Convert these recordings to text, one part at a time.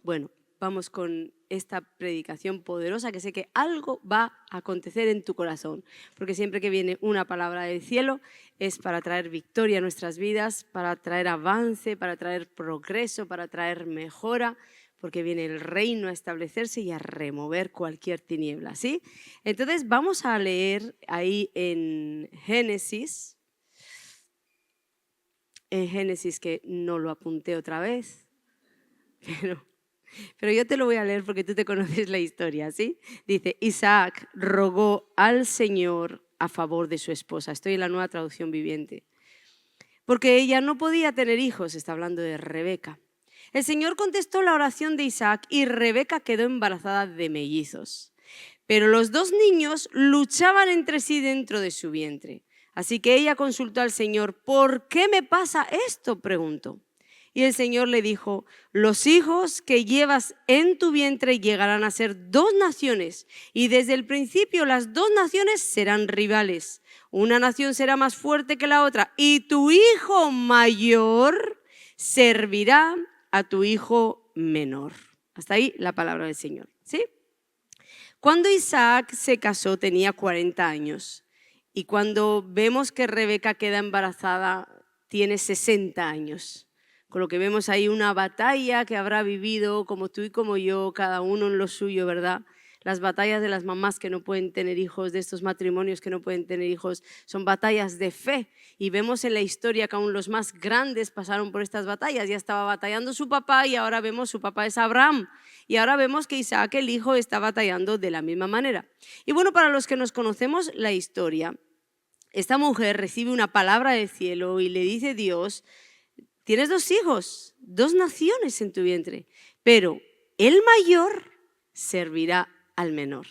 Bueno, vamos con esta predicación poderosa que sé que algo va a acontecer en tu corazón, porque siempre que viene una palabra del cielo es para traer victoria a nuestras vidas, para traer avance, para traer progreso, para traer mejora, porque viene el reino a establecerse y a remover cualquier tiniebla, ¿sí? Entonces vamos a leer ahí en Génesis que no lo apunté otra vez, pero yo te lo voy a leer porque tú te conoces la historia, ¿sí? Dice, Isaac rogó al Señor a favor de su esposa. Estoy en la Nueva Traducción Viviente. Porque ella no podía tener hijos, está hablando de Rebeca. El Señor contestó la oración de Isaac y Rebeca quedó embarazada de mellizos. Pero los dos niños luchaban entre sí dentro de su vientre. Así que ella consultó al Señor, ¿por qué me pasa esto?, preguntó. Y el Señor le dijo, los hijos que llevas en tu vientre llegarán a ser dos naciones, y desde el principio las dos naciones serán rivales. Una nación será más fuerte que la otra, y tu hijo mayor servirá a tu hijo menor. Hasta ahí la palabra del Señor, ¿sí? Cuando Isaac se casó tenía 40 años, y cuando vemos que Rebeca queda embarazada tiene 60 años. Con lo que vemos ahí una batalla que habrá vivido como tú y como yo, cada uno en lo suyo, ¿verdad? Las batallas de las mamás que no pueden tener hijos, de estos matrimonios que no pueden tener hijos, son batallas de fe. Y vemos en la historia que aún los más grandes pasaron por estas batallas. Ya estaba batallando su papá y ahora vemos su papá es Abraham. Y ahora vemos que Isaac, el hijo, está batallando de la misma manera. Y bueno, para los que nos conocemos la historia, esta mujer recibe una palabra del cielo y le dice Dios, tienes dos hijos, dos naciones en tu vientre, pero el mayor servirá al menor.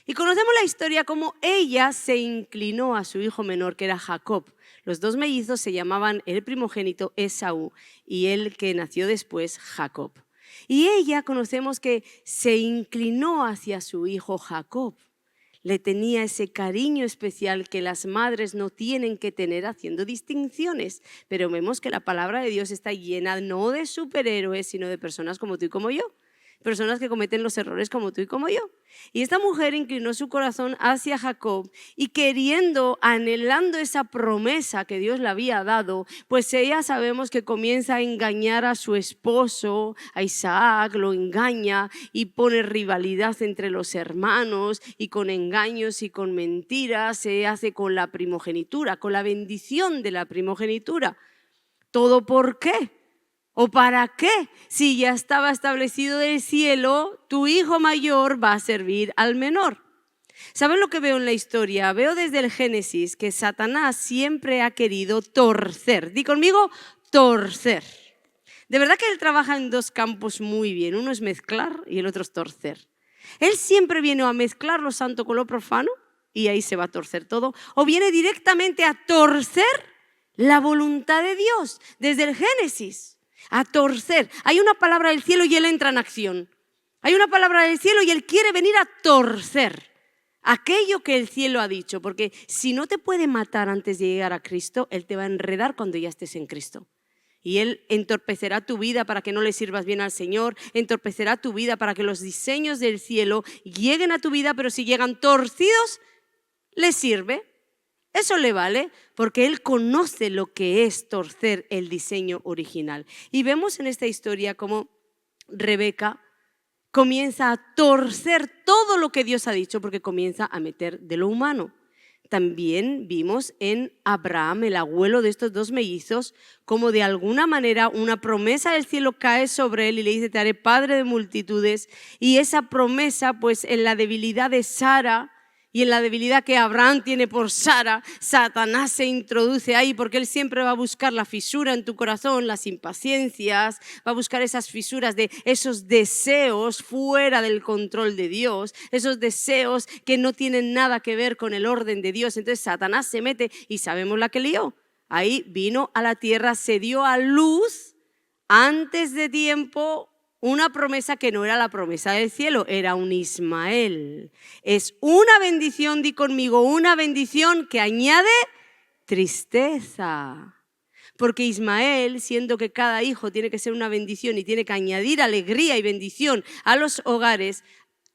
Y conocemos la historia como ella se inclinó a su hijo menor, que era Jacob. Los dos mellizos se llamaban el primogénito Esaú y el que nació después Jacob. Y ella conocemos que se inclinó hacia su hijo Jacob. Le tenía ese cariño especial que las madres no tienen que tener haciendo distinciones, pero vemos que la palabra de Dios está llena no de superhéroes, sino de personas como tú y como yo, personas que cometen los errores como tú y como yo. Y esta mujer inclinó su corazón hacia Jacob y queriendo, anhelando esa promesa que Dios le había dado, pues ella sabemos que comienza a engañar a su esposo, a Isaac, lo engaña y pone rivalidad entre los hermanos y con engaños y con mentiras se hace con la primogenitura, con la bendición de la primogenitura. ¿Todo por qué? ¿O para qué? Si ya estaba establecido del cielo, tu hijo mayor va a servir al menor. ¿Saben lo que veo en la historia? Veo desde el Génesis que Satanás siempre ha querido torcer. Di conmigo, torcer. De verdad que él trabaja en dos campos muy bien. Uno es mezclar y el otro es torcer. Él siempre viene a mezclar lo santo con lo profano y ahí se va a torcer todo. O viene directamente a torcer la voluntad de Dios desde el Génesis. A torcer. Hay una palabra del cielo y él entra en acción. Hay una palabra del cielo y él quiere venir a torcer aquello que el cielo ha dicho, porque si no te puede matar antes de llegar a Cristo, él te va a enredar cuando ya estés en Cristo. Y él entorpecerá tu vida para que no le sirvas bien al Señor, entorpecerá tu vida para que los diseños del cielo lleguen a tu vida, pero si llegan torcidos, ¿le sirve? Eso le vale porque él conoce lo que es torcer el diseño original. Y vemos en esta historia cómo Rebeca comienza a torcer todo lo que Dios ha dicho porque comienza a meter de lo humano. También vimos en Abraham, el abuelo de estos dos mellizos, como de alguna manera una promesa del cielo cae sobre él y le dice, te haré padre de multitudes. Y esa promesa, pues en la debilidad de Sara y en la debilidad que Abraham tiene por Sara, Satanás se introduce ahí porque él siempre va a buscar la fisura en tu corazón, las impaciencias, va a buscar esas fisuras de esos deseos fuera del control de Dios, esos deseos que no tienen nada que ver con el orden de Dios. Entonces Satanás se mete y sabemos la que lió. Ahí vino a la tierra, se dio a luz antes de tiempo una promesa que no era la promesa del cielo, era un Ismael. Es una bendición, di conmigo, una bendición que añade tristeza. Porque Ismael, siendo que cada hijo tiene que ser una bendición y tiene que añadir alegría y bendición a los hogares,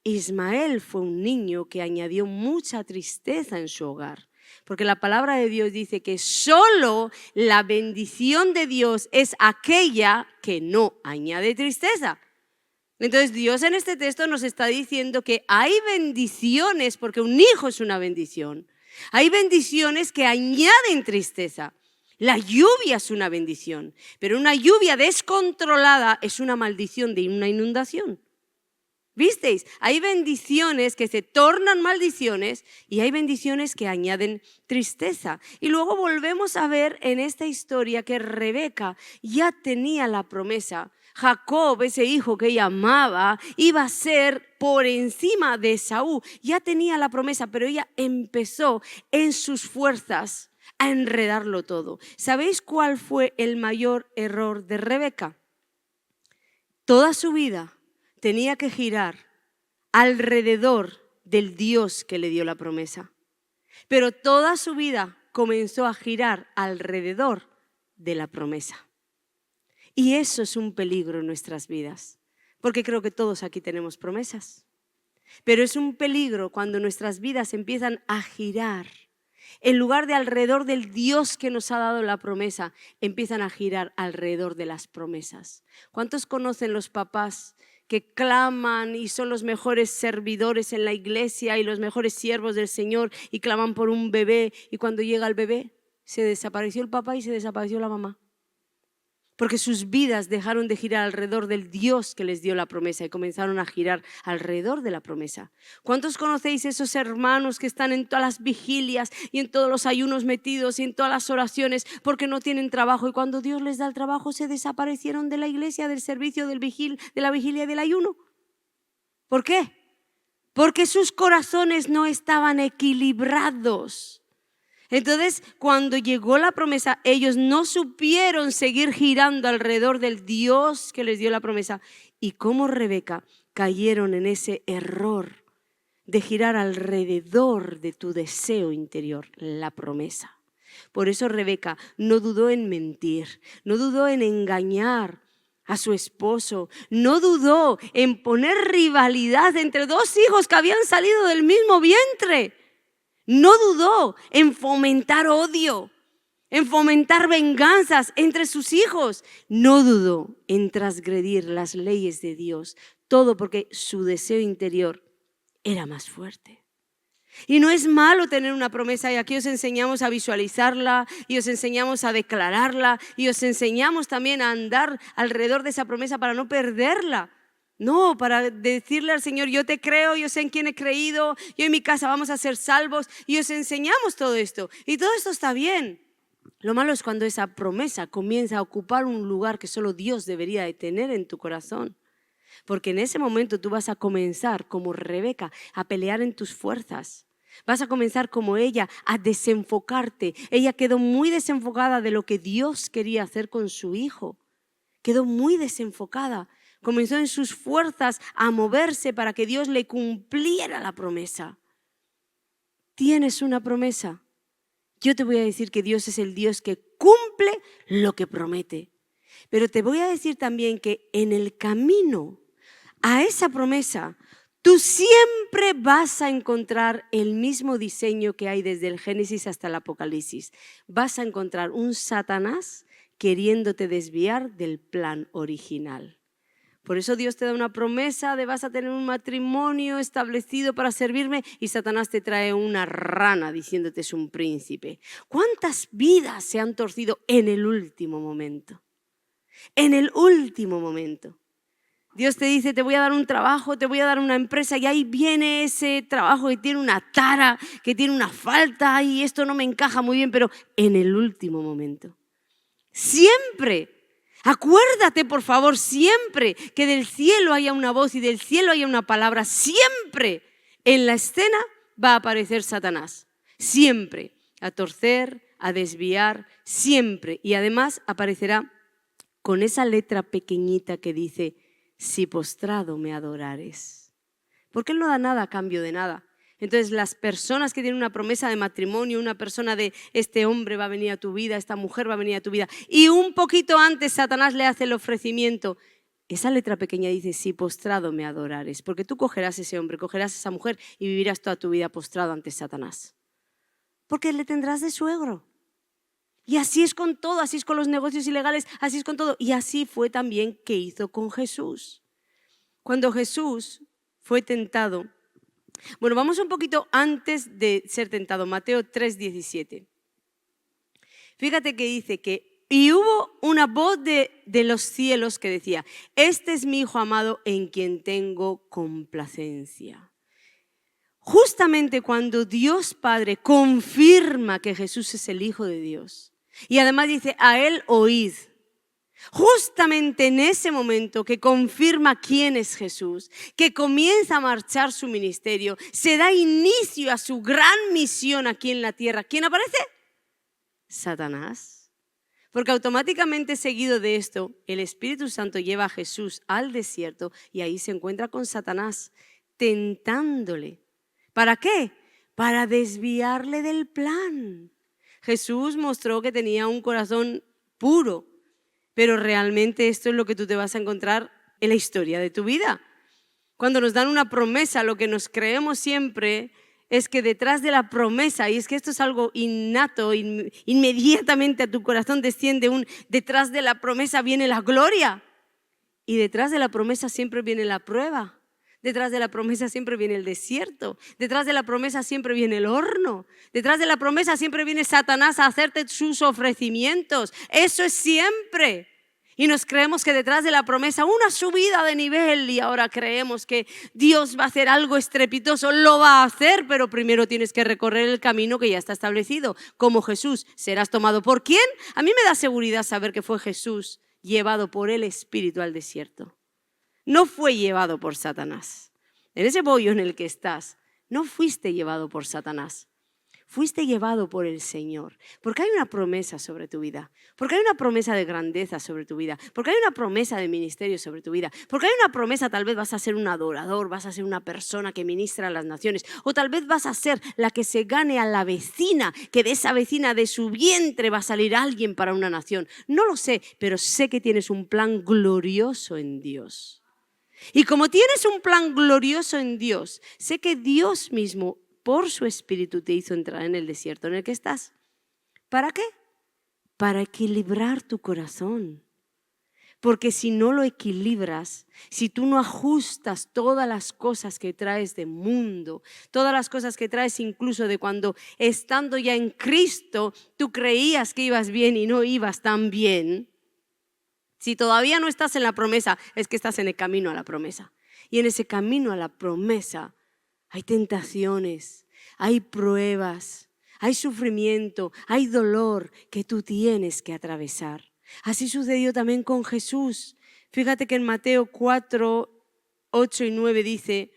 Ismael fue un niño que añadió mucha tristeza en su hogar. Porque la palabra de Dios dice que solo la bendición de Dios es aquella que no añade tristeza. Entonces Dios en este texto nos está diciendo que hay bendiciones, porque un hijo es una bendición. Hay bendiciones que añaden tristeza. La lluvia es una bendición, pero una lluvia descontrolada es una maldición de una inundación. ¿Visteis? Hay bendiciones que se tornan maldiciones y hay bendiciones que añaden tristeza. Y luego volvemos a ver en esta historia que Rebeca ya tenía la promesa. Jacob, ese hijo que ella amaba, iba a ser por encima de Esaú. Ya tenía la promesa, pero ella empezó en sus fuerzas a enredarlo todo. ¿Sabéis cuál fue el mayor error de Rebeca? Toda su vida tenía que girar alrededor del Dios que le dio la promesa. Pero toda su vida comenzó a girar alrededor de la promesa. Y eso es un peligro en nuestras vidas, porque creo que todos aquí tenemos promesas. Pero es un peligro cuando nuestras vidas empiezan a girar. En lugar de alrededor del Dios que nos ha dado la promesa, empiezan a girar alrededor de las promesas. ¿Cuántos conocen los papás que claman y son los mejores servidores en la iglesia y los mejores siervos del Señor y claman por un bebé y cuando llega el bebé se desapareció el papá y se desapareció la mamá? Porque sus vidas dejaron de girar alrededor del Dios que les dio la promesa y comenzaron a girar alrededor de la promesa. ¿Cuántos conocéis esos hermanos que están en todas las vigilias y en todos los ayunos metidos y en todas las oraciones porque no tienen trabajo y cuando Dios les da el trabajo se desaparecieron de la iglesia, del servicio, de la vigilia y del ayuno? ¿Por qué? Porque sus corazones no estaban equilibrados. Entonces, cuando llegó la promesa, ellos no supieron seguir girando alrededor del Dios que les dio la promesa. Y como Rebeca cayeron en ese error de girar alrededor de tu deseo interior, la promesa. Por eso Rebeca no dudó en mentir, no dudó en engañar a su esposo, no dudó en poner rivalidad entre dos hijos que habían salido del mismo vientre. No dudó en fomentar odio, en fomentar venganzas entre sus hijos. No dudó en transgredir las leyes de Dios. Todo porque su deseo interior era más fuerte. Y no es malo tener una promesa y aquí os enseñamos a visualizarla y os enseñamos a declararla y os enseñamos también a andar alrededor de esa promesa para no perderla. No, para decirle al Señor, yo te creo, yo sé en quién he creído, yo en mi casa vamos a ser salvos y os enseñamos todo esto. Y todo esto está bien. Lo malo es cuando esa promesa comienza a ocupar un lugar que solo Dios debería de tener en tu corazón. Porque en ese momento tú vas a comenzar como Rebeca a pelear en tus fuerzas. Vas a comenzar como ella a desenfocarte. Ella quedó muy desenfocada de lo que Dios quería hacer con su hijo. Quedó muy desenfocada. Comenzó en sus fuerzas a moverse para que Dios le cumpliera la promesa. ¿Tienes una promesa? Yo te voy a decir que Dios es el Dios que cumple lo que promete. Pero te voy a decir también que en el camino a esa promesa, tú siempre vas a encontrar el mismo diseño que hay desde el Génesis hasta el Apocalipsis. Vas a encontrar un Satanás queriéndote desviar del plan original. Por eso Dios te da una promesa de vas a tener un matrimonio establecido para servirme y Satanás te trae una rana diciéndote es un príncipe. ¿Cuántas vidas se han torcido en el último momento? En el último momento. Dios te dice, te voy a dar un trabajo, te voy a dar una empresa y ahí viene ese trabajo que tiene una tara, que tiene una falta y esto no me encaja muy bien, pero en el último momento. Siempre. Acuérdate, por favor, siempre que del cielo haya una voz y del cielo haya una palabra, siempre en la escena va a aparecer Satanás. Siempre. A torcer, a desviar, siempre. Y además aparecerá con esa letra pequeñita que dice, si postrado me adorares. Porque Él no da nada a cambio de nada. Entonces las personas que tienen una promesa de matrimonio, una persona de este hombre va a venir a tu vida, esta mujer va a venir a tu vida, y un poquito antes Satanás le hace el ofrecimiento, esa letra pequeña dice, si postrado me adorares, porque tú cogerás ese hombre, cogerás esa mujer y vivirás toda tu vida postrado ante Satanás. Porque le tendrás de suegro. Y así es con todo, así es con los negocios ilegales, así es con todo. Y así fue también que hizo con Jesús. Cuando Jesús fue tentado, bueno, vamos un poquito antes de ser tentado, Mateo 3:17. Fíjate que dice que, y hubo una voz de los cielos que decía, este es mi Hijo amado en quien tengo complacencia. Justamente cuando Dios Padre confirma que Jesús es el Hijo de Dios, y además dice, a Él oíd. Justamente en ese momento que confirma quién es Jesús, que comienza a marchar su ministerio, se da inicio a su gran misión aquí en la tierra. ¿Quién aparece? Satanás. Porque automáticamente seguido de esto, el Espíritu Santo lleva a Jesús al desierto y ahí se encuentra con Satanás, tentándole. ¿Para qué? Para desviarle del plan. Jesús mostró que tenía un corazón puro. Pero realmente esto es lo que tú te vas a encontrar en la historia de tu vida. Cuando nos dan una promesa, lo que nos creemos siempre es que detrás de la promesa, y es que esto es algo innato, inmediatamente a tu corazón desciende detrás de la promesa viene la gloria. Y detrás de la promesa siempre viene la prueba. Detrás de la promesa siempre viene el desierto. Detrás de la promesa siempre viene el horno. Detrás de la promesa siempre viene Satanás a hacerte sus ofrecimientos. Eso es siempre. Y nos creemos que detrás de la promesa una subida de nivel y ahora creemos que Dios va a hacer algo estrepitoso. Lo va a hacer, pero primero tienes que recorrer el camino que ya está establecido. Como Jesús, serás tomado ¿por quién? A mí me da seguridad saber que fue Jesús llevado por el Espíritu al desierto. No fue llevado por Satanás. En ese bollo en el que estás, no fuiste llevado por Satanás. Fuiste llevado por el Señor. Porque hay una promesa sobre tu vida. Porque hay una promesa de grandeza sobre tu vida. Porque hay una promesa de ministerio sobre tu vida. Porque hay una promesa, tal vez vas a ser un adorador, vas a ser una persona que ministra a las naciones. O tal vez vas a ser la que se gane a la vecina, que de esa vecina, de su vientre va a salir alguien para una nación. No lo sé, pero sé que tienes un plan glorioso en Dios. Y como tienes un plan glorioso en Dios, sé que Dios mismo, por su Espíritu, te hizo entrar en el desierto en el que estás. ¿Para qué? Para equilibrar tu corazón. Porque si no lo equilibras, si tú no ajustas todas las cosas que traes de mundo, todas las cosas que traes incluso de cuando estando ya en Cristo, tú creías que ibas bien y no ibas tan bien. Si todavía no estás en la promesa, es que estás en el camino a la promesa. Y en ese camino a la promesa hay tentaciones, hay pruebas, hay sufrimiento, hay dolor que tú tienes que atravesar. Así sucedió también con Jesús. Fíjate que en Mateo 4, 8 y 9 dice,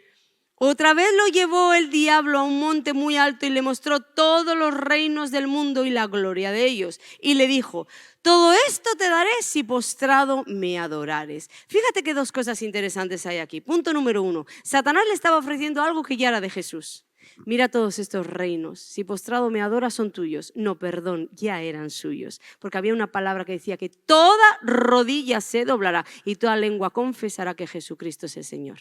otra vez lo llevó el diablo a un monte muy alto y le mostró todos los reinos del mundo y la gloria de ellos. Y le dijo, todo esto te daré si postrado me adorares. Fíjate que dos cosas interesantes hay aquí. Punto número 1. Satanás le estaba ofreciendo algo que ya era de Jesús. Mira todos estos reinos. Si postrado me adoras son tuyos. No, perdón, ya eran suyos. Porque había una palabra que decía que toda rodilla se doblará y toda lengua confesará que Jesucristo es el Señor.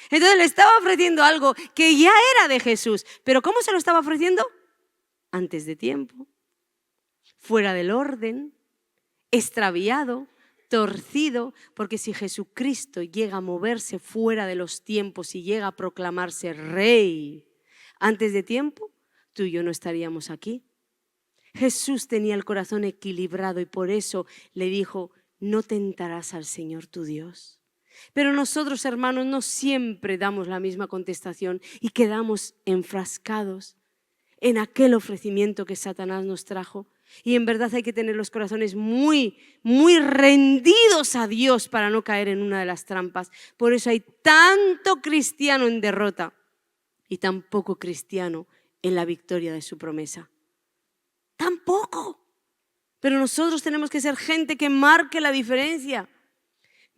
Entonces le estaba ofreciendo algo que ya era de Jesús. ¿Pero cómo se lo estaba ofreciendo? Antes de tiempo, fuera del orden, extraviado, torcido, porque si Jesucristo llega a moverse fuera de los tiempos y llega a proclamarse rey antes de tiempo, tú y yo no estaríamos aquí. Jesús tenía el corazón equilibrado y por eso le dijo, no tentarás al Señor tu Dios. Pero nosotros, hermanos, no siempre damos la misma contestación y quedamos enfrascados en aquel ofrecimiento que Satanás nos trajo. Y en verdad hay que tener los corazones muy, muy rendidos a Dios para no caer en una de las trampas. Por eso hay tanto cristiano en derrota y tan poco cristiano en la victoria de su promesa. Tampoco. Pero nosotros tenemos que ser gente que marque la diferencia.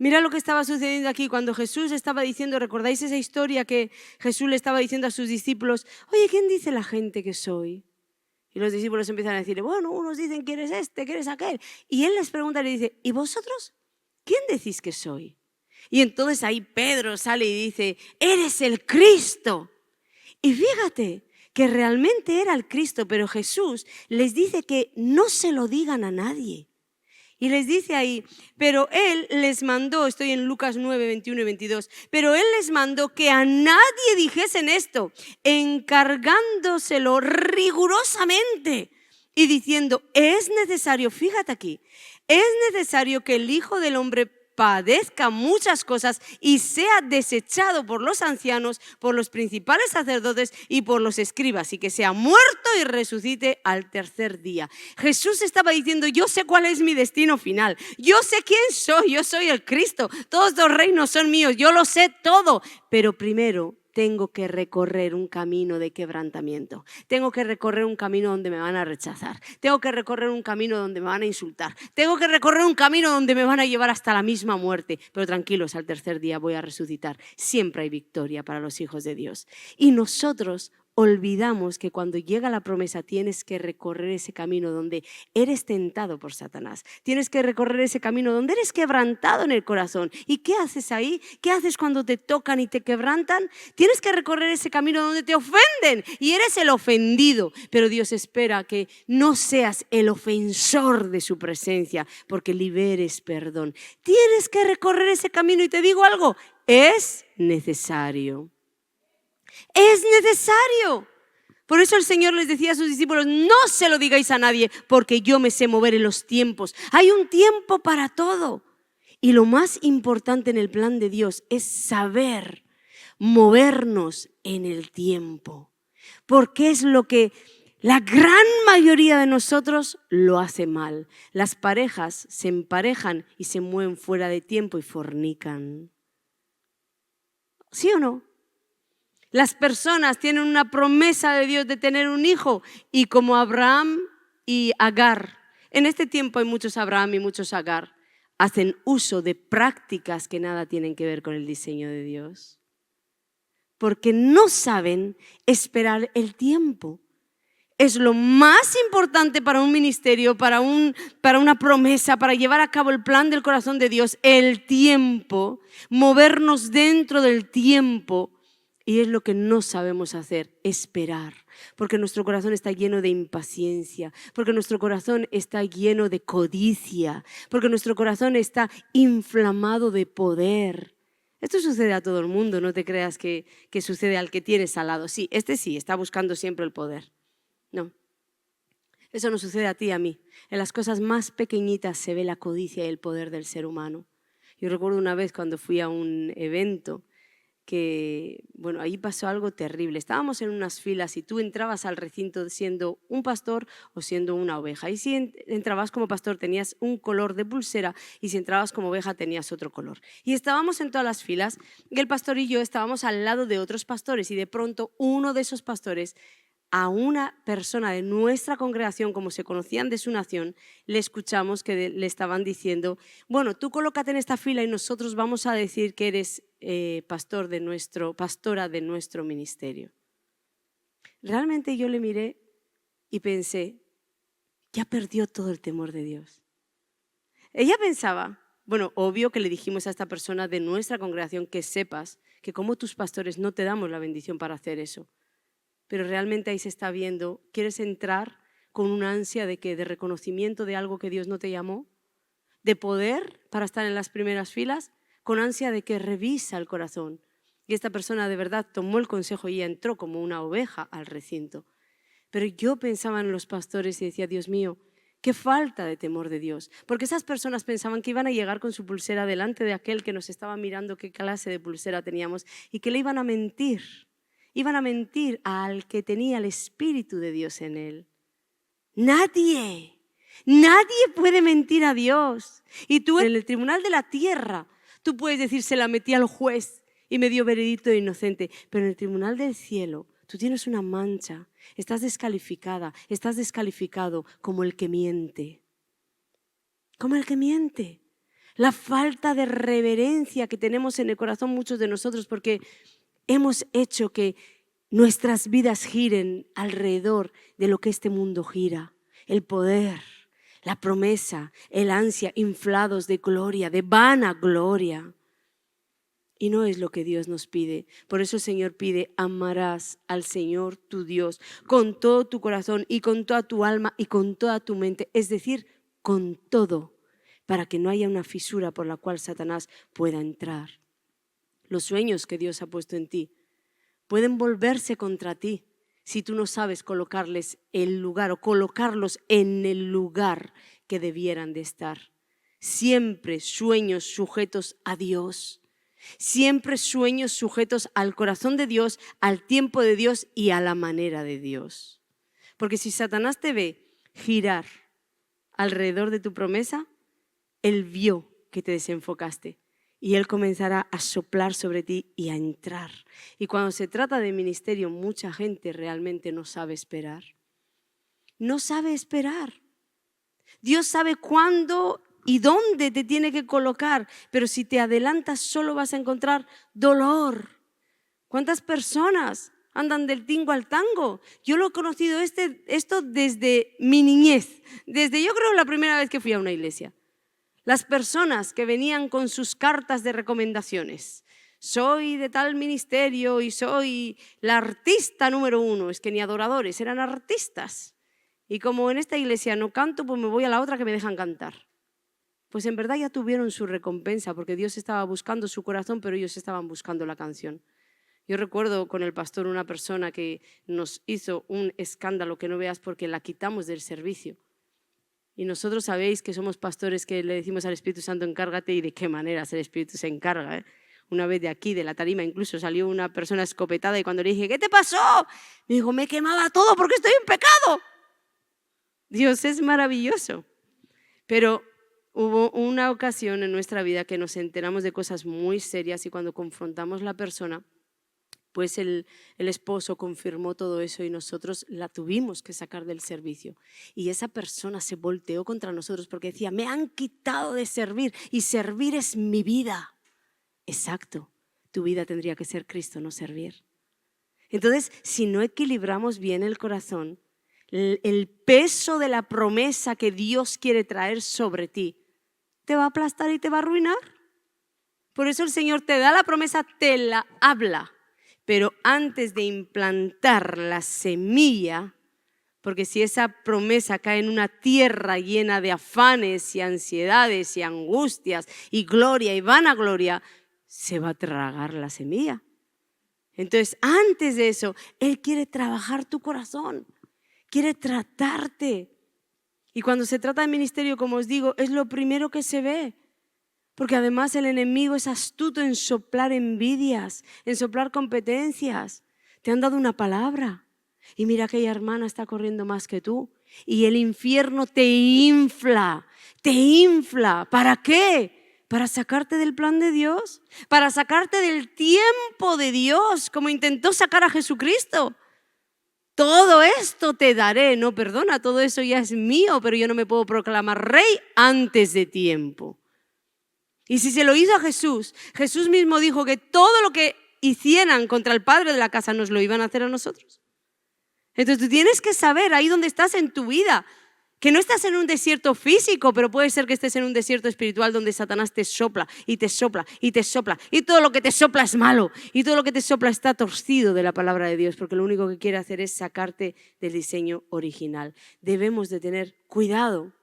Mira lo que estaba sucediendo aquí cuando Jesús estaba diciendo, ¿recordáis esa historia que Jesús le estaba diciendo a sus discípulos? Oye, ¿quién dice la gente que soy? Y los discípulos empiezan a decirle, bueno, unos dicen que eres este, que eres aquel. Y él les pregunta, le dice, ¿y vosotros? ¿Quién decís que soy? Y entonces ahí Pedro sale y dice, eres el Cristo. Y fíjate que realmente era el Cristo, pero Jesús les dice que no se lo digan a nadie. Y les dice ahí, pero Él les mandó, estoy en Lucas 9, 21 y 22, pero Él les mandó que a nadie dijesen esto, encargándoselo rigurosamente y diciendo, es necesario, fíjate aquí, es necesario que el Hijo del Hombre padezca muchas cosas y sea desechado por los ancianos, por los principales sacerdotes y por los escribas, y que sea muerto y resucite al tercer día. Jesús estaba diciendo, yo sé cuál es mi destino final, yo sé quién soy, yo soy el Cristo, todos los reinos son míos, yo lo sé todo, pero primero tengo que recorrer un camino de quebrantamiento, tengo que recorrer un camino donde me van a rechazar, tengo que recorrer un camino donde me van a insultar, tengo que recorrer un camino donde me van a llevar hasta la misma muerte, pero tranquilos, al tercer día voy a resucitar. Siempre hay victoria para los hijos de Dios. Y nosotros olvidamos que cuando llega la promesa tienes que recorrer ese camino donde eres tentado por Satanás, tienes que recorrer ese camino donde eres quebrantado en el corazón. ¿Y qué haces ahí? ¿Qué haces cuando te tocan y te quebrantan? Tienes que recorrer ese camino donde te ofenden y eres el ofendido, pero Dios espera que no seas el ofensor de su presencia, porque liberes perdón. Tienes que recorrer ese camino y te digo algo, es necesario. Es necesario. Por eso el Señor les decía a sus discípulos, no se lo digáis a nadie, porque yo me sé mover en los tiempos. Hay un tiempo para todo. Y lo más importante en el plan de Dios es saber movernos en el tiempo. Porque es lo que la gran mayoría de nosotros lo hace mal. Las parejas se emparejan y se mueven fuera de tiempo y fornican. ¿Sí o no? Las personas tienen una promesa de Dios de tener un hijo y como Abraham y Agar, en este tiempo hay muchos Abraham y muchos Agar, hacen uso de prácticas que nada tienen que ver con el diseño de Dios. Porque no saben esperar el tiempo. Es lo más importante para un ministerio, para una promesa, para llevar a cabo el plan del corazón de Dios, el tiempo, movernos dentro del tiempo. Y es lo que no sabemos hacer, esperar, porque nuestro corazón está lleno de impaciencia, porque nuestro corazón está lleno de codicia, porque nuestro corazón está inflamado de poder. Esto sucede a todo el mundo, no te creas que sucede al que tienes al lado. Sí, sí, está buscando siempre el poder. No, eso no sucede a ti y a mí. En las cosas más pequeñitas se ve la codicia y el poder del ser humano. Yo recuerdo una vez cuando fui a un evento que, bueno, ahí pasó algo terrible. Estábamos en unas filas y tú entrabas al recinto siendo un pastor o siendo una oveja. Y si entrabas como pastor tenías un color de pulsera y si entrabas como oveja tenías otro color. Y estábamos en todas las filas y el pastor y yo estábamos al lado de otros pastores y de pronto uno de esos pastores a una persona de nuestra congregación, como se conocían de su nación, le escuchamos que le estaban diciendo, bueno, tú colócate en esta fila y nosotros vamos a decir que eres pastora de nuestro ministerio. Realmente yo le miré y pensé, ya perdió todo el temor de Dios. Ella pensaba, bueno, obvio que le dijimos a esta persona de nuestra congregación que sepas que como tus pastores no te damos la bendición para hacer eso. Pero realmente ahí se está viendo, ¿quieres entrar con una ansia de reconocimiento de algo que Dios no te llamó? ¿De poder para estar en las primeras filas? Con ansia de que revisa el corazón. Y esta persona de verdad tomó el consejo y entró como una oveja al recinto. Pero yo pensaba en los pastores y decía, Dios mío, qué falta de temor de Dios. Porque esas personas pensaban que iban a llegar con su pulsera delante de aquel que nos estaba mirando qué clase de pulsera teníamos y que le iban a mentir. Iban a mentir al que tenía el Espíritu de Dios en él. Nadie puede mentir a Dios. Y tú en el tribunal de la tierra, tú puedes decir, se la metí al juez y me dio veredicto de inocente. Pero en el tribunal del cielo, tú tienes una mancha, estás descalificada, estás descalificado como el que miente. Como el que miente. La falta de reverencia que tenemos en el corazón muchos de nosotros porque hemos hecho que nuestras vidas giren alrededor de lo que este mundo gira. El poder, la promesa, el ansia, inflados de gloria, de vana gloria. Y no es lo que Dios nos pide. Por eso el Señor pide, amarás al Señor tu Dios con todo tu corazón y con toda tu alma y con toda tu mente. Es decir, con todo, para que no haya una fisura por la cual Satanás pueda entrar. Los sueños que Dios ha puesto en ti pueden volverse contra ti si tú no sabes colocarles el lugar o colocarlos en el lugar que debieran de estar. Siempre sueños sujetos a Dios. Siempre sueños sujetos al corazón de Dios, al tiempo de Dios y a la manera de Dios. Porque si Satanás te ve girar alrededor de tu promesa, él vio que te desenfocaste y él comenzará a soplar sobre ti y a entrar. Y cuando se trata de ministerio, mucha gente realmente no sabe esperar. No sabe esperar. Dios sabe cuándo y dónde te tiene que colocar, pero si te adelantas solo vas a encontrar dolor. ¿Cuántas personas andan del tingo al tango? Yo lo he conocido esto desde mi niñez, desde yo creo la primera vez que fui a una iglesia. Las personas que venían con sus cartas de recomendaciones. Soy de tal ministerio y soy la artista número 1. Es que ni adoradores, eran artistas. Y como en esta iglesia no canto, pues me voy a la otra que me dejan cantar. Pues en verdad ya tuvieron su recompensa porque Dios estaba buscando su corazón, pero ellos estaban buscando la canción. Yo recuerdo con el pastor una persona que nos hizo un escándalo que no veas porque la quitamos del servicio. Y nosotros sabéis que somos pastores que le decimos al Espíritu Santo, encárgate, y de qué maneras el Espíritu se encarga, ¿eh? Una vez de aquí, de la tarima, incluso salió una persona escopetada y cuando le dije, ¿qué te pasó? Me dijo, me quemaba todo porque estoy en pecado. Dios es maravilloso. Pero hubo una ocasión en nuestra vida que nos enteramos de cosas muy serias y cuando confrontamos a la persona, pues el esposo confirmó todo eso y nosotros la tuvimos que sacar del servicio. Y esa persona se volteó contra nosotros porque decía, me han quitado de servir y servir es mi vida. Exacto, tu vida tendría que ser Cristo, no servir. Entonces, si no equilibramos bien el corazón, el peso de la promesa que Dios quiere traer sobre ti, te va a aplastar y te va a arruinar. Por eso el Señor te da la promesa, te la habla. Pero antes de implantar la semilla, porque si esa promesa cae en una tierra llena de afanes y ansiedades y angustias y gloria y vanagloria, se va a tragar la semilla. Entonces, antes de eso, Él quiere trabajar tu corazón, quiere tratarte. Y cuando se trata de ministerio, como os digo, es lo primero que se ve. Porque además el enemigo es astuto en soplar envidias, en soplar competencias. Te han dado una palabra y mira aquella hermana está corriendo más que tú. Y el infierno te infla, te infla. ¿Para qué? Para sacarte del plan de Dios, para sacarte del tiempo de Dios, como intentó sacar a Jesucristo. Todo esto te daré, no, perdona, todo eso ya es mío, pero yo no me puedo proclamar rey antes de tiempo. Y si se lo hizo a Jesús, Jesús mismo dijo que todo lo que hicieran contra el padre de la casa nos lo iban a hacer a nosotros. Entonces tú tienes que saber ahí donde estás en tu vida, que no estás en un desierto físico, pero puede ser que estés en un desierto espiritual donde Satanás te sopla y te sopla y te sopla. Y todo lo que te sopla es malo y todo lo que te sopla está torcido de la palabra de Dios, porque lo único que quiere hacer es sacarte del diseño original. Debemos de tener cuidado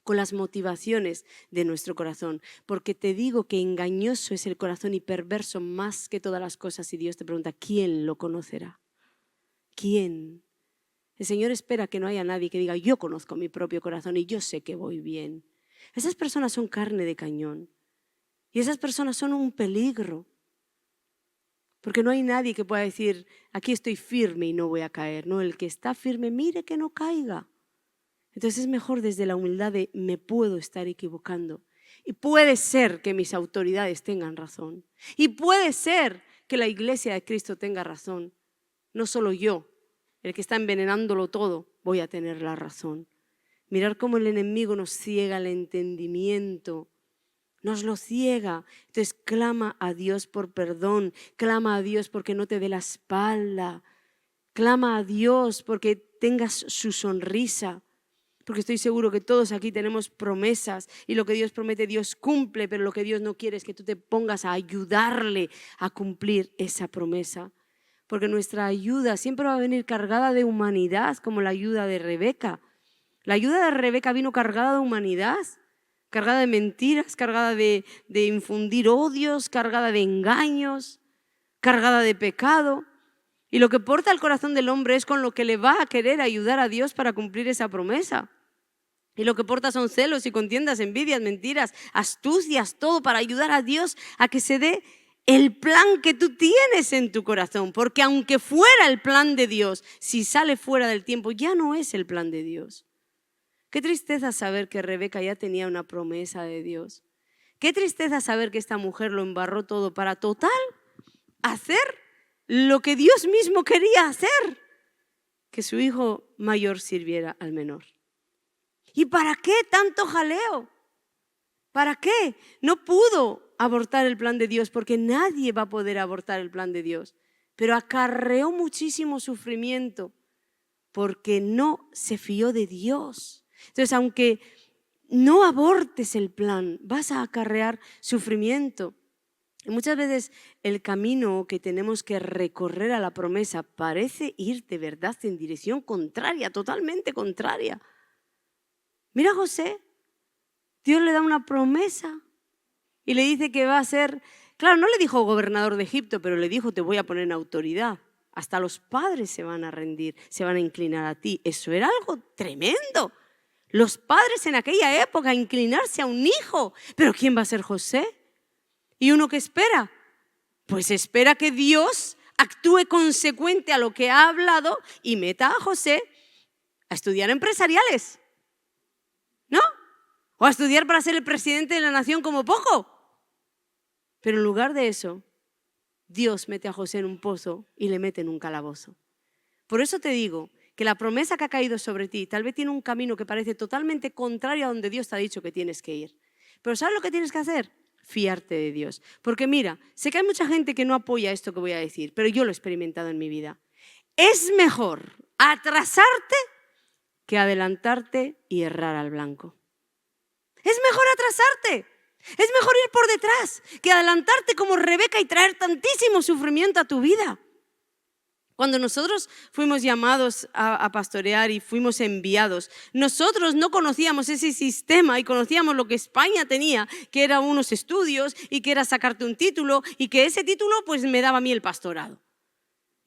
con las motivaciones de nuestro corazón, porque te digo que engañoso es el corazón y perverso más que todas las cosas. Y Dios te pregunta, ¿quién lo conocerá? ¿Quién? El Señor espera que no haya nadie que diga, yo conozco mi propio corazón y yo sé que voy bien. Esas personas son carne de cañón y esas personas son un peligro, porque no hay nadie que pueda decir, aquí estoy firme y no voy a caer. No, el que está firme, mire que no caiga. Entonces es mejor desde la humildad de me puedo estar equivocando y puede ser que mis autoridades tengan razón y puede ser que la iglesia de Cristo tenga razón. No solo yo, el que está envenenándolo todo, voy a tener la razón. Mirar cómo el enemigo nos ciega el entendimiento nos lo ciega. Entonces clama a Dios por perdón, clama a Dios porque no te dé la espalda, clama a Dios porque tengas su sonrisa. Porque estoy seguro que todos aquí tenemos promesas y lo que Dios promete Dios cumple, pero lo que Dios no quiere es que tú te pongas a ayudarle a cumplir esa promesa. Porque nuestra ayuda siempre va a venir cargada de humanidad, como la ayuda de Rebeca. La ayuda de Rebeca vino cargada de humanidad, cargada de mentiras, cargada de infundir odios, cargada de engaños, cargada de pecado. Y lo que porta el corazón del hombre es con lo que le va a querer ayudar a Dios para cumplir esa promesa. Y lo que porta son celos y contiendas, envidias, mentiras, astucias, todo para ayudar a Dios a que se dé el plan que tú tienes en tu corazón. Porque aunque fuera el plan de Dios, si sale fuera del tiempo, ya no es el plan de Dios. Qué tristeza saber que Rebeca ya tenía una promesa de Dios. Qué tristeza saber que esta mujer lo embarró todo para total hacer lo que Dios mismo quería hacer, que su hijo mayor sirviera al menor. ¿Y para qué tanto jaleo? ¿Para qué? No pudo abortar el plan de Dios porque nadie va a poder abortar el plan de Dios. Pero acarreó muchísimo sufrimiento porque no se fió de Dios. Entonces, aunque no abortes el plan, vas a acarrear sufrimiento. Y muchas veces el camino que tenemos que recorrer a la promesa parece ir de verdad en dirección contraria, totalmente contraria. Mira a José, Dios le da una promesa y le dice que va a ser, claro, no le dijo gobernador de Egipto, pero le dijo te voy a poner en autoridad. Hasta los padres se van a rendir, se van a inclinar a ti. Eso era algo tremendo. Los padres en aquella época, inclinarse a un hijo. ¿Pero quién va a ser José? ¿Y uno qué espera? Pues espera que Dios actúe consecuente a lo que ha hablado y meta a José a estudiar empresariales. ¿No? O a estudiar para ser el presidente de la nación como poco. Pero en lugar de eso, Dios mete a José en un pozo y le mete en un calabozo. Por eso te digo que la promesa que ha caído sobre ti tal vez tiene un camino que parece totalmente contrario a donde Dios te ha dicho que tienes que ir. Pero ¿sabes lo que tienes que hacer? Fiarte de Dios. Porque mira, sé que hay mucha gente que no apoya esto que voy a decir, pero yo lo he experimentado en mi vida. Es mejor atrasarte que adelantarte y errar al blanco. Es mejor atrasarte. Es mejor ir por detrás que adelantarte como Rebeca y traer tantísimo sufrimiento a tu vida. Cuando nosotros fuimos llamados a pastorear y fuimos enviados, nosotros no conocíamos ese sistema y conocíamos lo que España tenía, que eran unos estudios y que era sacarte un título y que ese título pues me daba a mí el pastorado.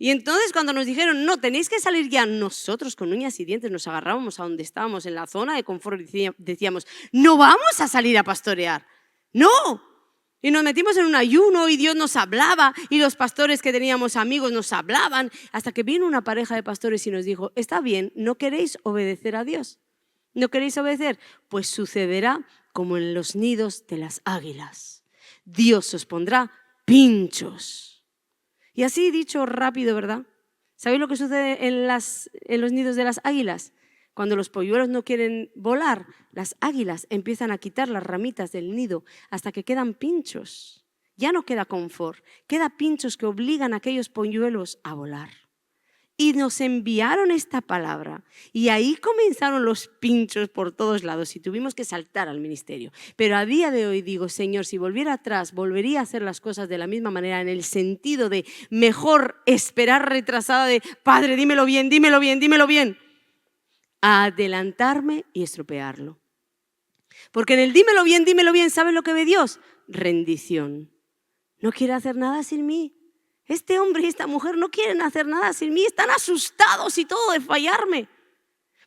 Y entonces cuando nos dijeron, no, tenéis que salir ya, nosotros con uñas y dientes nos agarrábamos a donde estábamos, en la zona de confort, y decíamos, no vamos a salir a pastorear, no. Y nos metimos en un ayuno y Dios nos hablaba y los pastores que teníamos amigos nos hablaban, hasta que vino una pareja de pastores y nos dijo, está bien, ¿no queréis obedecer a Dios? ¿No queréis obedecer? Pues sucederá como en los nidos de las águilas. Dios os pondrá pinchos. Y así dicho rápido, ¿verdad? ¿Sabéis lo que sucede en los nidos de las águilas? Cuando los polluelos no quieren volar, las águilas empiezan a quitar las ramitas del nido hasta que quedan pinchos. Ya no queda confort, queda pinchos que obligan a aquellos polluelos a volar. Y nos enviaron esta palabra y ahí comenzaron los pinchos por todos lados y tuvimos que saltar al ministerio. Pero a día de hoy digo, Señor, si volviera atrás, volvería a hacer las cosas de la misma manera, en el sentido de mejor esperar retrasada de, Padre, dímelo bien, dímelo bien, dímelo bien, a adelantarme y estropearlo. Porque en el dímelo bien, ¿sabes lo que ve Dios? Rendición. No quiere hacer nada sin mí. Este hombre y esta mujer no quieren hacer nada sin mí, están asustados y todo de fallarme.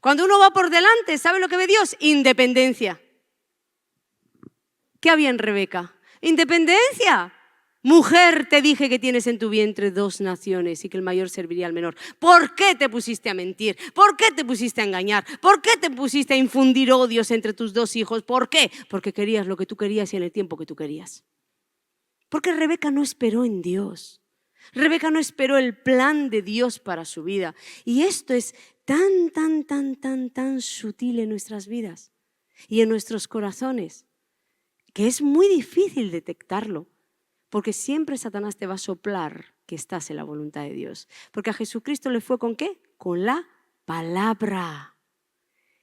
Cuando uno va por delante, ¿sabe lo que ve Dios? Independencia. ¿Qué había en Rebeca? Independencia. Mujer, te dije que tienes en tu vientre 2 naciones y que el mayor serviría al menor. ¿Por qué te pusiste a mentir? ¿Por qué te pusiste a engañar? ¿Por qué te pusiste a infundir odios entre tus 2 hijos? ¿Por qué? Porque querías lo que tú querías y en el tiempo que tú querías. Porque Rebeca no esperó en Dios. Rebeca no esperó el plan de Dios para su vida. Y esto es tan sutil en nuestras vidas y en nuestros corazones, que es muy difícil detectarlo, porque siempre Satanás te va a soplar que estás en la voluntad de Dios. Porque a Jesucristo le fue ¿con qué? Con la palabra.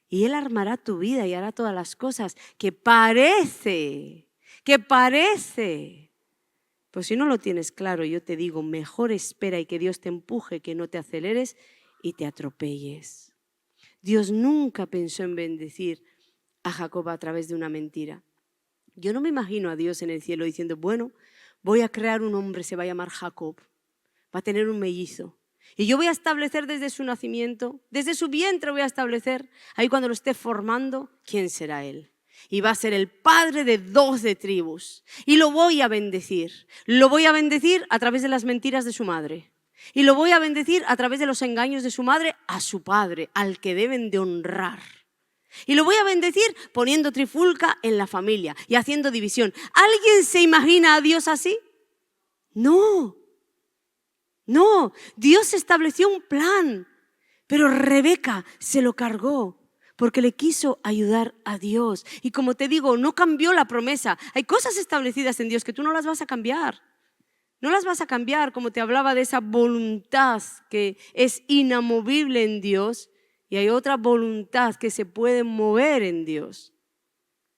Y Él armará tu vida y hará todas las cosas que parece. Pues si no lo tienes claro, yo te digo, mejor espera y que Dios te empuje, que no te aceleres y te atropelles. Dios nunca pensó en bendecir a Jacob a través de una mentira. Yo no me imagino a Dios en el cielo diciendo, bueno, voy a crear un hombre, se va a llamar Jacob, va a tener un mellizo. Y yo voy a establecer desde su nacimiento, desde su vientre voy a establecer, ahí cuando lo esté formando, quién será él. Y va a ser el padre de 12 tribus. Y lo voy a bendecir. Lo voy a bendecir a través de las mentiras de su madre. Y lo voy a bendecir a través de los engaños de su madre a su padre, al que deben de honrar. Y lo voy a bendecir poniendo trifulca en la familia y haciendo división. ¿Alguien se imagina a Dios así? No. No, Dios estableció un plan, pero Rebeca se lo cargó porque le quiso ayudar a Dios. Y como te digo, no cambió la promesa. Hay cosas establecidas en Dios que tú no las vas a cambiar. No las vas a cambiar, como te hablaba de esa voluntad que es inamovible en Dios y hay otra voluntad que se puede mover en Dios.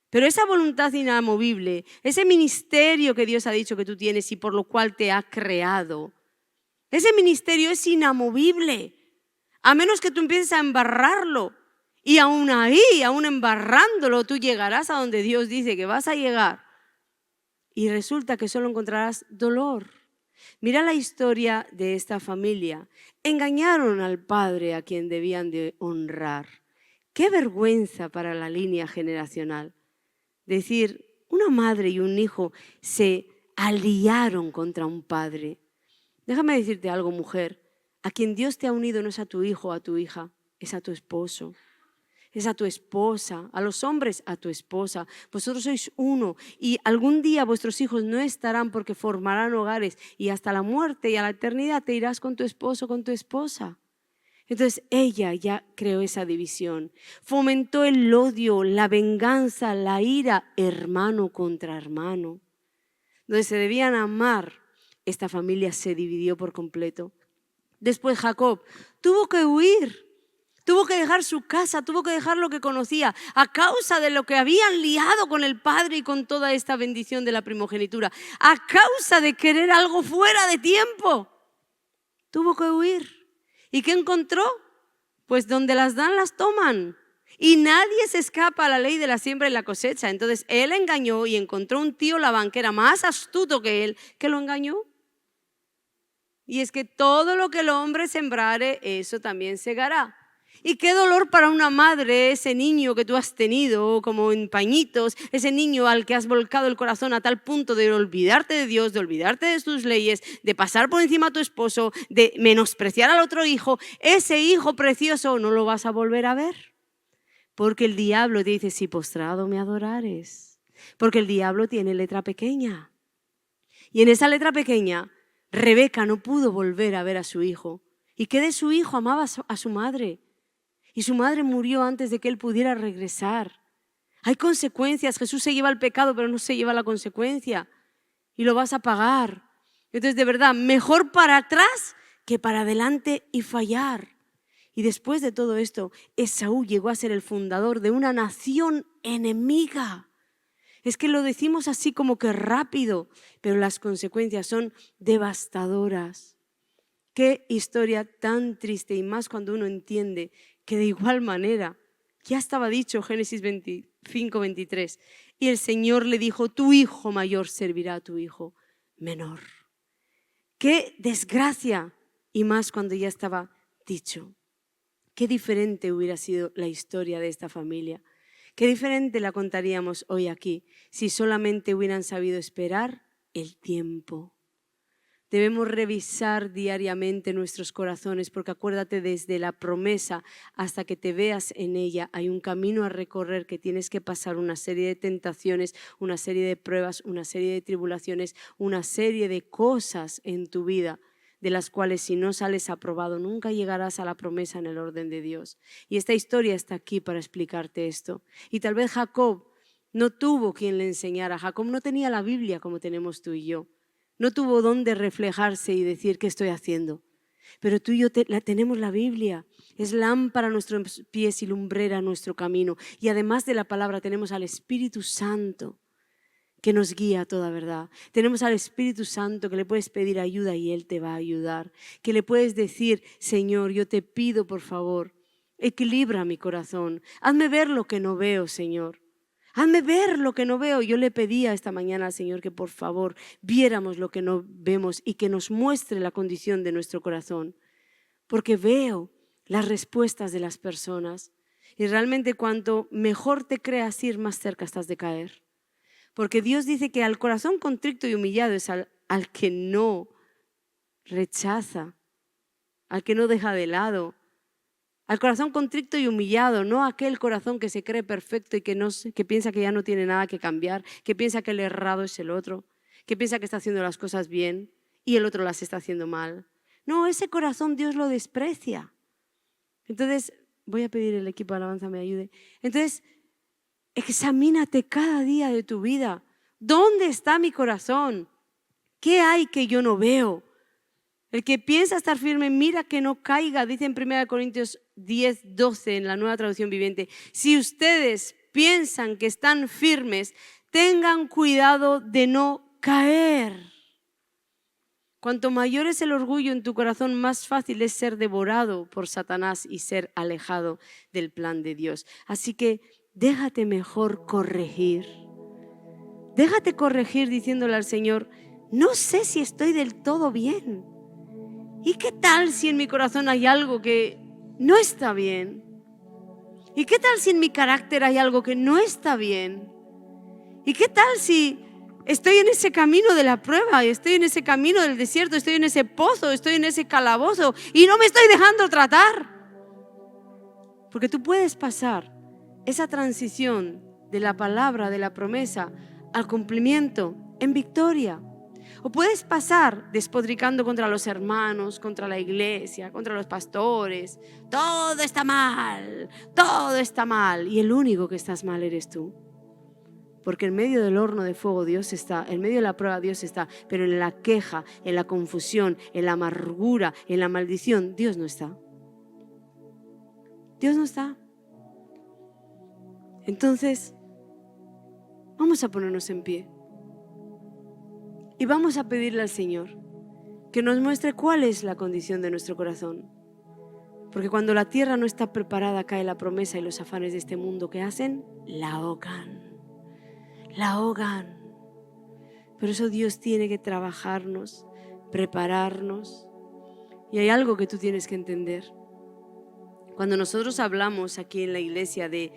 Pero esa voluntad inamovible, ese ministerio que Dios ha dicho que tú tienes y por lo cual te ha creado, ese ministerio es inamovible, a menos que tú empieces a embarrarlo. Y aún ahí, aún embarrándolo, tú llegarás a donde Dios dice que vas a llegar. Y resulta que solo encontrarás dolor. Mira la historia de esta familia. Engañaron al padre a quien debían de honrar. Qué vergüenza para la línea generacional. Decir, una madre y un hijo se aliaron contra un padre. Déjame decirte algo, mujer. A quien Dios te ha unido no es a tu hijo o a tu hija, es a tu esposo, es a tu esposa, a los hombres a tu esposa. Vosotros sois uno y algún día vuestros hijos no estarán porque formarán hogares y hasta la muerte y a la eternidad te irás con tu esposo, con tu esposa. Entonces ella ya creó esa división, fomentó el odio, la venganza, la ira, hermano contra hermano. Donde se debían amar, esta familia se dividió por completo. Después Jacob tuvo que huir, tuvo que dejar su casa, tuvo que dejar lo que conocía a causa de lo que habían liado con el padre y con toda esta bendición de la primogenitura, a causa de querer algo fuera de tiempo. Tuvo que huir. ¿Y qué encontró? Pues donde las dan, las toman. Y nadie se escapa a la ley de la siembra y la cosecha. Entonces él engañó y encontró un tío Labán que era más astuto que él, que lo engañó. Y es que todo lo que el hombre sembrare, eso también segará. Y qué dolor para una madre ese niño que tú has tenido como en pañitos, ese niño al que has volcado el corazón a tal punto de olvidarte de Dios, de olvidarte de sus leyes, de pasar por encima a tu esposo, de menospreciar al otro hijo. Ese hijo precioso no lo vas a volver a ver. Porque el diablo te dice, si postrado me adorares. Porque el diablo tiene letra pequeña. Y en esa letra pequeña, Rebeca no pudo volver a ver a su hijo. ¿Y qué de su hijo? Amaba a su madre. Y su madre murió antes de que él pudiera regresar. Hay consecuencias. Jesús se lleva el pecado, pero no se lleva la consecuencia. Y lo vas a pagar. Entonces, de verdad, mejor para atrás que para adelante y fallar. Y después de todo esto, Esaú llegó a ser el fundador de una nación enemiga. Es que lo decimos así como que rápido, pero las consecuencias son devastadoras. Qué historia tan triste, y más cuando uno entiende que de igual manera, ya estaba dicho Génesis 25, 23, y el Señor le dijo, tu hijo mayor servirá a tu hijo menor. Qué desgracia, y más cuando ya estaba dicho. Qué diferente hubiera sido la historia de esta familia. Qué diferente la contaríamos hoy aquí si solamente hubieran sabido esperar el tiempo. Debemos revisar diariamente nuestros corazones porque acuérdate, desde la promesa hasta que te veas en ella hay un camino a recorrer que tienes que pasar una serie de tentaciones, una serie de pruebas, una serie de tribulaciones, una serie de cosas en tu vida de las cuales si no sales aprobado nunca llegarás a la promesa en el orden de Dios. Y esta historia está aquí para explicarte esto. Y tal vez Jacob No tuvo quien le enseñara. Jacob no tenía la Biblia como tenemos tú y yo. No tuvo dónde reflejarse y decir qué estoy haciendo. Pero tú y yo tenemos la Biblia. Es lámpara a nuestros pies y lumbrera a nuestro camino. Y además de la palabra tenemos al Espíritu Santo que nos guía a toda verdad. Tenemos al Espíritu Santo que le puedes pedir ayuda y Él te va a ayudar. Que le puedes decir, Señor, yo te pido por favor, equilibra mi corazón. Hazme ver lo que no veo, Señor. Hazme ver lo que no veo. Yo le pedía esta mañana al Señor que por favor viéramos lo que no vemos y que nos muestre la condición de nuestro corazón. Porque veo las respuestas de las personas y realmente cuanto mejor te creas ir, más cerca estás de caer. Porque Dios dice que al corazón contrito y humillado es al que no rechaza, al que no deja de lado. Al corazón contrito y humillado, no aquel corazón que se cree perfecto y que piensa que ya no tiene nada que cambiar, que piensa que el errado es el otro, que piensa que está haciendo las cosas bien y el otro las está haciendo mal. No, ese corazón Dios lo desprecia. Entonces, voy a pedir al equipo de alabanza me ayude. Entonces, examínate cada día de tu vida. ¿Dónde está mi corazón? ¿Qué hay que yo no veo? El que piensa estar firme, mira que no caiga, dice en 1 Corintios 10, 12 en la Nueva Traducción Viviente. Si ustedes piensan que están firmes, tengan cuidado de no caer. Cuanto mayor es el orgullo en tu corazón, más fácil es ser devorado por Satanás y ser alejado del plan de Dios. Así que déjate mejor corregir. Déjate corregir diciéndole al Señor, no sé si estoy del todo bien. ¿Y qué tal si en mi corazón hay algo que no está bien? ¿Y qué tal si en mi carácter hay algo que no está bien? ¿Y qué tal si estoy en ese camino de la prueba, estoy en ese camino del desierto, estoy en ese pozo, estoy en ese calabozo y no me estoy dejando tratar? Porque tú puedes pasar esa transición de la palabra, de la promesa, al cumplimiento en victoria. O puedes pasar despotricando contra los hermanos, contra la iglesia, contra los pastores. Todo está mal, todo está mal. Y el único que estás mal eres tú. Porque en medio del horno de fuego Dios está, en medio de la prueba Dios está, pero en la queja, en la confusión, en la amargura, en la maldición, Dios no está. Dios no está. Entonces, vamos a ponernos en pie. Y vamos a pedirle al Señor que nos muestre cuál es la condición de nuestro corazón. Porque cuando la tierra no está preparada, cae la promesa y los afanes de este mundo que hacen, la ahogan. La ahogan. Por eso Dios tiene que trabajarnos, prepararnos. Y hay algo que tú tienes que entender. Cuando nosotros hablamos aquí en la iglesia de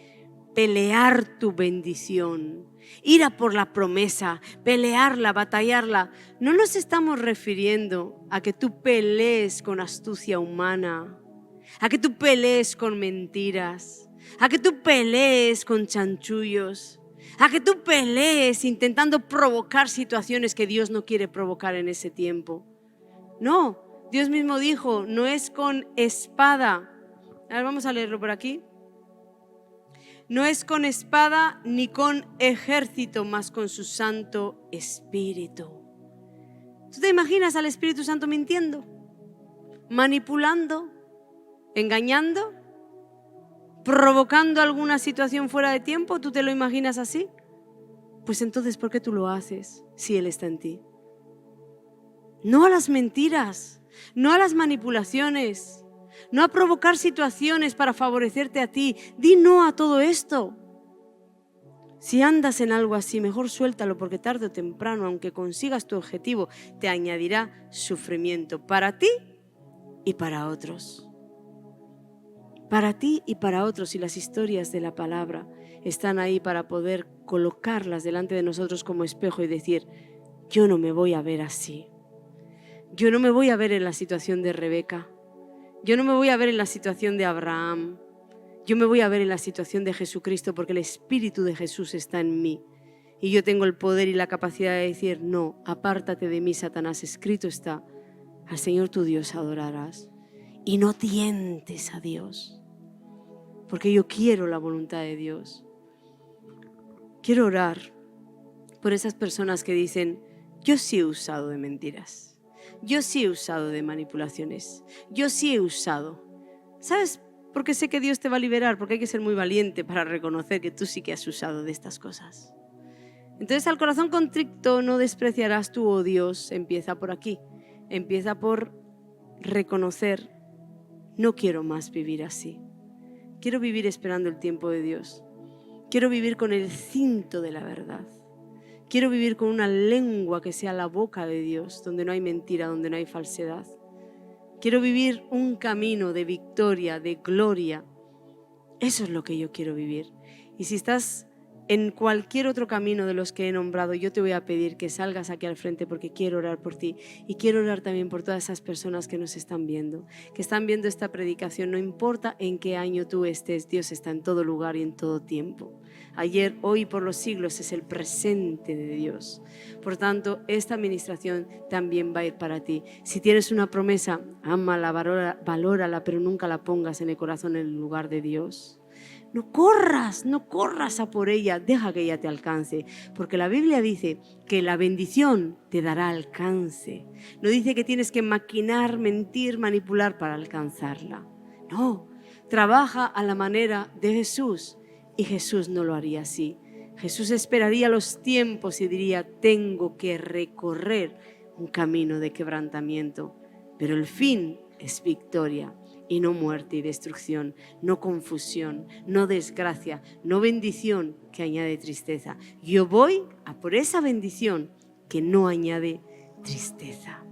pelear tu bendición, ir a por la promesa, pelearla, batallarla, no nos estamos refiriendo a que tú pelees con astucia humana, a que tú pelees con mentiras, a que tú pelees con chanchullos, a que tú pelees intentando provocar situaciones que Dios no quiere provocar en ese tiempo. No, Dios mismo dijo, no es con espada. A ver, vamos a leerlo por aquí. No es con espada ni con ejército, mas con su Santo Espíritu. ¿Tú te imaginas al Espíritu Santo mintiendo, manipulando, engañando, provocando alguna situación fuera de tiempo? ¿Tú te lo imaginas así? Pues entonces, ¿por qué tú lo haces si Él está en ti? No a las mentiras, no a las manipulaciones, no a provocar situaciones para favorecerte a ti. Di no a todo esto. Si andas en algo así, mejor suéltalo, porque tarde o temprano, aunque consigas tu objetivo, te añadirá sufrimiento para ti y para otros. Para ti y para otros, y las historias de la palabra están ahí para poder colocarlas delante de nosotros como espejo y decir, yo no me voy a ver así. Yo no me voy a ver en la situación de Rebeca. Yo no me voy a ver en la situación de Abraham. Yo me voy a ver en la situación de Jesucristo, porque el Espíritu de Jesús está en mí. Y yo tengo el poder y la capacidad de decir, no, apártate de mí, Satanás. Escrito está, al Señor tu Dios adorarás. Y no tientes a Dios, porque yo quiero la voluntad de Dios. quiero orar por esas personas que dicen, yo sí he usado de mentiras, yo sí he usado de manipulaciones, yo sí he usado. ¿Sabes por qué sé que Dios te va a liberar? Porque hay que ser muy valiente para reconocer que tú sí que has usado de estas cosas. Entonces, al corazón contrito no despreciarás tú, oh Dios. Empieza por aquí, empieza por reconocer, no quiero más vivir así. Quiero vivir esperando el tiempo de Dios. Quiero vivir con el cinto de la verdad. Quiero vivir con una lengua que sea la boca de Dios, donde no hay mentira, donde no hay falsedad. Quiero vivir un camino de victoria, de gloria. Eso es lo que yo quiero vivir. Y si estás en cualquier otro camino de los que he nombrado, yo te voy a pedir que salgas aquí al frente porque quiero orar por ti y quiero orar también por todas esas personas que nos están viendo, que están viendo esta predicación. No importa en qué año tú estés, Dios está en todo lugar y en todo tiempo. Ayer, hoy y por los siglos es el presente de Dios. Por tanto, esta administración también va a ir para ti. Si tienes una promesa, ámala, valórala, pero nunca la pongas en el corazón en el lugar de Dios. No corras a por ella, deja que ella te alcance, porque la Biblia dice que la bendición te dará alcance. No dice que tienes que maquinar, mentir, manipular para alcanzarla. No, trabaja a la manera de Jesús y Jesús no lo haría así. Jesús esperaría los tiempos y diría, tengo que recorrer un camino de quebrantamiento, pero el fin es victoria. Y no muerte y destrucción, no confusión, no desgracia, no bendición que añade tristeza. Yo voy a por esa bendición que no añade tristeza.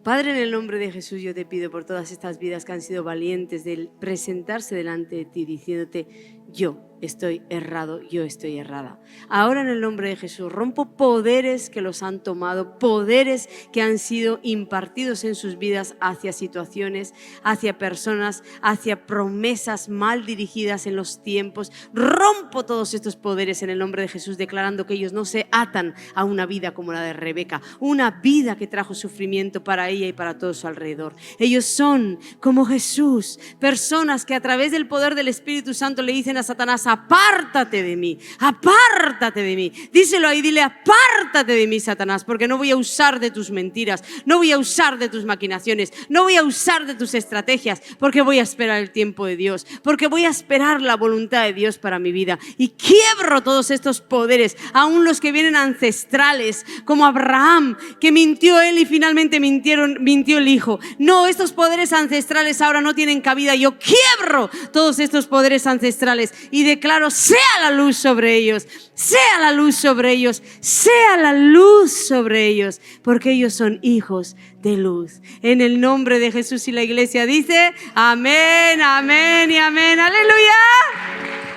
Padre, en el nombre de Jesús yo te pido por todas estas vidas que han sido valientes de presentarse delante de ti diciéndote, yo estoy errado, yo estoy errada. Ahora en el nombre de Jesús rompo poderes que los han tomado, poderes que han sido impartidos en sus vidas hacia situaciones, hacia personas, hacia promesas mal dirigidas en los tiempos. Rompo todos estos poderes en el nombre de Jesús, declarando que ellos no se atan a una vida como la de Rebeca, una vida que trajo sufrimiento para ella y para todo su alrededor. Ellos son como Jesús, personas que a través del poder del Espíritu Santo le dicen a Satanás, apártate de mí, apártate de mí. Díselo ahí, dile, apártate de mí, Satanás, porque no voy a usar de tus mentiras, no voy a usar de tus maquinaciones, no voy a usar de tus estrategias, porque voy a esperar el tiempo de Dios, porque voy a esperar la voluntad de Dios para mi vida. Y quiebro todos estos poderes, aún los que vienen ancestrales, como Abraham, que mintió él y finalmente mintió el hijo. No, estos poderes ancestrales ahora no tienen cabida. Yo quiebro todos estos poderes ancestrales y declaro, sea la luz sobre ellos, sea la luz sobre ellos, sea la luz sobre ellos, porque ellos son hijos de luz. En el nombre de Jesús, y la iglesia dice, amén, amén y amén. ¡Aleluya!